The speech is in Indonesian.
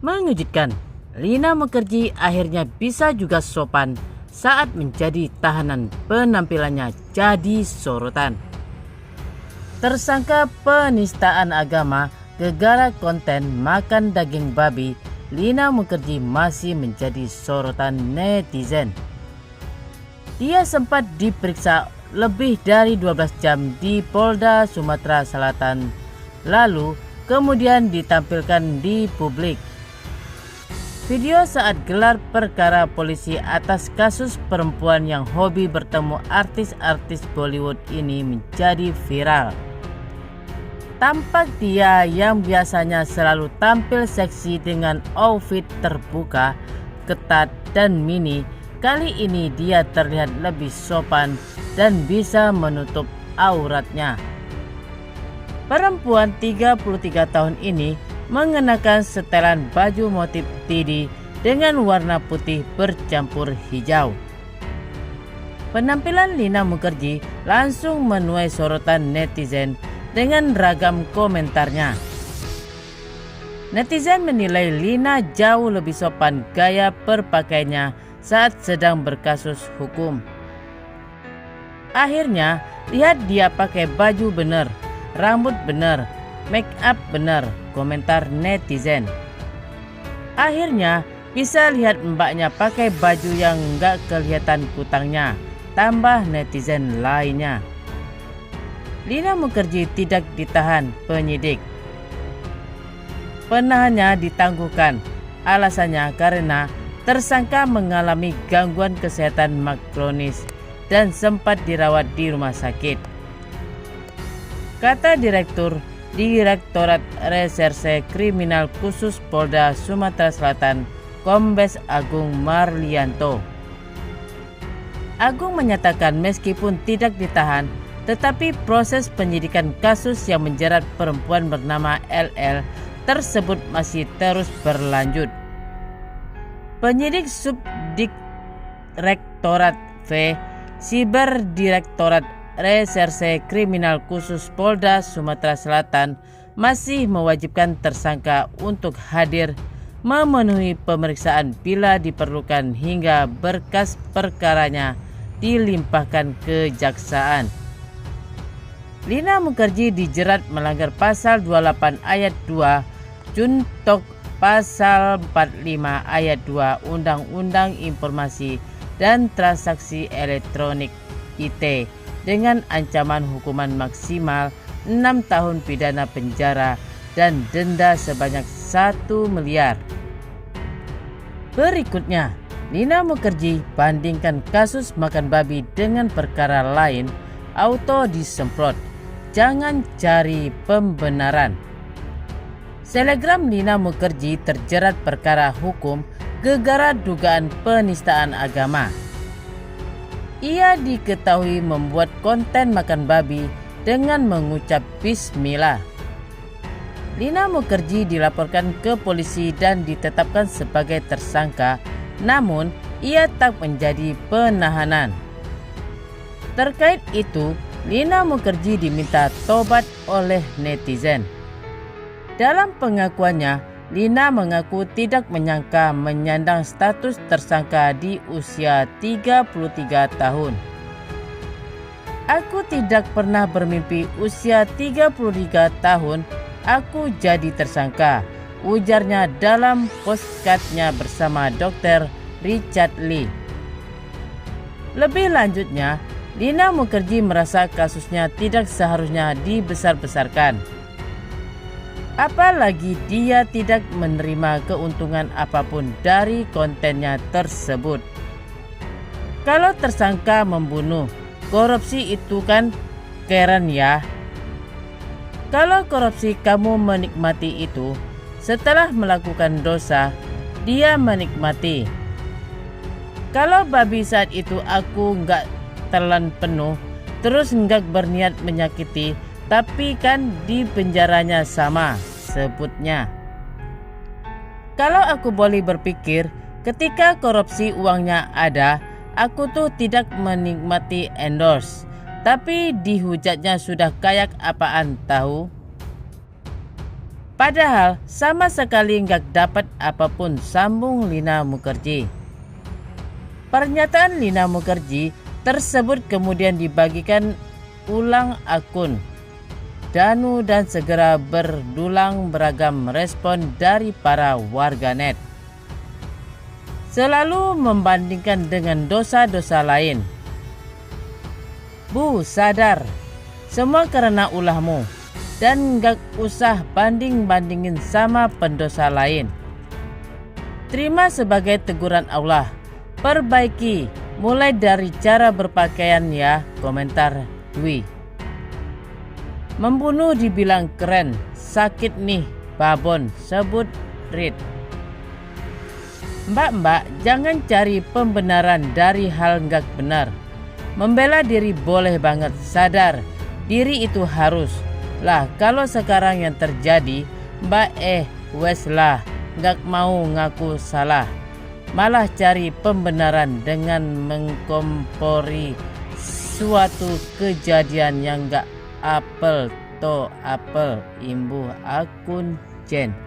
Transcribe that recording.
Mengejutkan, Lina Mukherjee akhirnya bisa juga sopan saat menjadi tahanan. Penampilannya jadi sorotan. Tersangka penistaan agama gegara konten makan daging babi, Lina Mukherjee masih menjadi sorotan netizen. Dia sempat diperiksa lebih dari 12 jam di Polda Sumatera Selatan, lalu kemudian ditampilkan di publik. Video saat gelar perkara polisi atas kasus perempuan yang hobi bertemu artis-artis Bollywood ini menjadi viral. Tampak dia yang biasanya selalu tampil seksi dengan outfit terbuka, ketat, dan mini, kali ini dia terlihat lebih sopan dan bisa menutup auratnya. Perempuan 33 tahun ini mengenakan setelan baju motif tidi dengan warna putih bercampur hijau. Penampilan Lina Mukherjee langsung menuai sorotan netizen dengan ragam komentarnya. Netizen menilai Lina jauh lebih sopan gaya berpakaiannya saat sedang berkasus hukum. Akhirnya, lihat dia pakai baju bener, rambut bener, make up bener, komentar netizen. Akhirnya bisa lihat mbaknya pakai baju yang nggak kelihatan kutangnya, tambah netizen lainnya. Lina Mukherjee tidak ditahan penyidik. Penahannya ditangguhkan, alasannya karena tersangka mengalami gangguan kesehatan kronis dan sempat dirawat di rumah sakit. Kata Direktorat Reserse Kriminal Khusus Polda Sumatera Selatan, Kombes Agung Marlianto. Agung menyatakan meskipun tidak ditahan, tetapi proses penyidikan kasus yang menjerat perempuan bernama LL tersebut masih terus berlanjut. Penyidik Subdirektorat V, Siber Direktorat Reserse Kriminal Khusus Polda Sumatera Selatan masih mewajibkan tersangka untuk hadir memenuhi pemeriksaan bila diperlukan hingga berkas perkaranya dilimpahkan kejaksaan. Lina Mukherjee dijerat melanggar pasal 28 ayat 2 Junto pasal 45 ayat 2 Undang-Undang Informasi dan Transaksi Elektronik (ITE) dengan ancaman hukuman maksimal 6 tahun pidana penjara dan denda sebanyak 1 miliar. Berikutnya, Lina Mukherjee bandingkan kasus makan babi dengan perkara lain, auto disemprot. Jangan cari pembenaran. Selebgram Lina Mukherjee terjerat perkara hukum gegara dugaan penistaan agama. Ia diketahui membuat konten makan babi dengan mengucap bismillah. Lina Mukherjee dilaporkan ke polisi dan ditetapkan sebagai tersangka, namun ia tak menjadi penahanan. Terkait itu, Lina Mukherjee diminta tobat oleh netizen. Dalam pengakuannya, Lina mengaku tidak menyangka menyandang status tersangka di usia 33 tahun. Aku tidak pernah bermimpi usia 33 tahun aku jadi tersangka, ujarnya dalam postcardnya bersama Dr. Richard Lee. Lebih lanjutnya, Lina Mukherjee merasa kasusnya tidak seharusnya dibesar-besarkan. Apalagi dia tidak menerima keuntungan apapun dari kontennya tersebut. Kalau tersangka membunuh, korupsi itu kan keren ya. Kalau korupsi kamu menikmati itu, setelah melakukan dosa, dia menikmati. Kalau babi saat itu aku nggak telan penuh, terus nggak berniat menyakiti, tapi kan di penjaranya sama, sebutnya. Kalau aku boleh berpikir, Ketika korupsi uangnya ada, aku tuh tidak menikmati endorse. Tapi dihujatnya sudah kayak apaan tahu. Padahal sama sekali nggak dapat apapun, sambung Lina Mukherjee. Pernyataan Lina Mukherjee tersebut kemudian dibagikan ulang akun Danu dan segera berdulang beragam respon dari para warganet. Selalu membandingkan dengan dosa-dosa lain. Bu, sadar, semua karena ulahmu, dan gak usah banding-bandingin sama pendosa lain. Terima sebagai teguran Allah, perbaiki mulai dari cara berpakaian ya, komentar Dwi. Membunuh dibilang keren, sakit nih, babon, sebut Rit. Mbak-mbak, jangan cari pembenaran dari hal gak benar. Membela diri boleh banget, sadar diri itu harus. Lah kalau sekarang yang terjadi, mbak wes lah, gak mau ngaku salah. Malah cari pembenaran dengan mengkompori suatu kejadian yang gak apel to apel, imbuh akun Jen.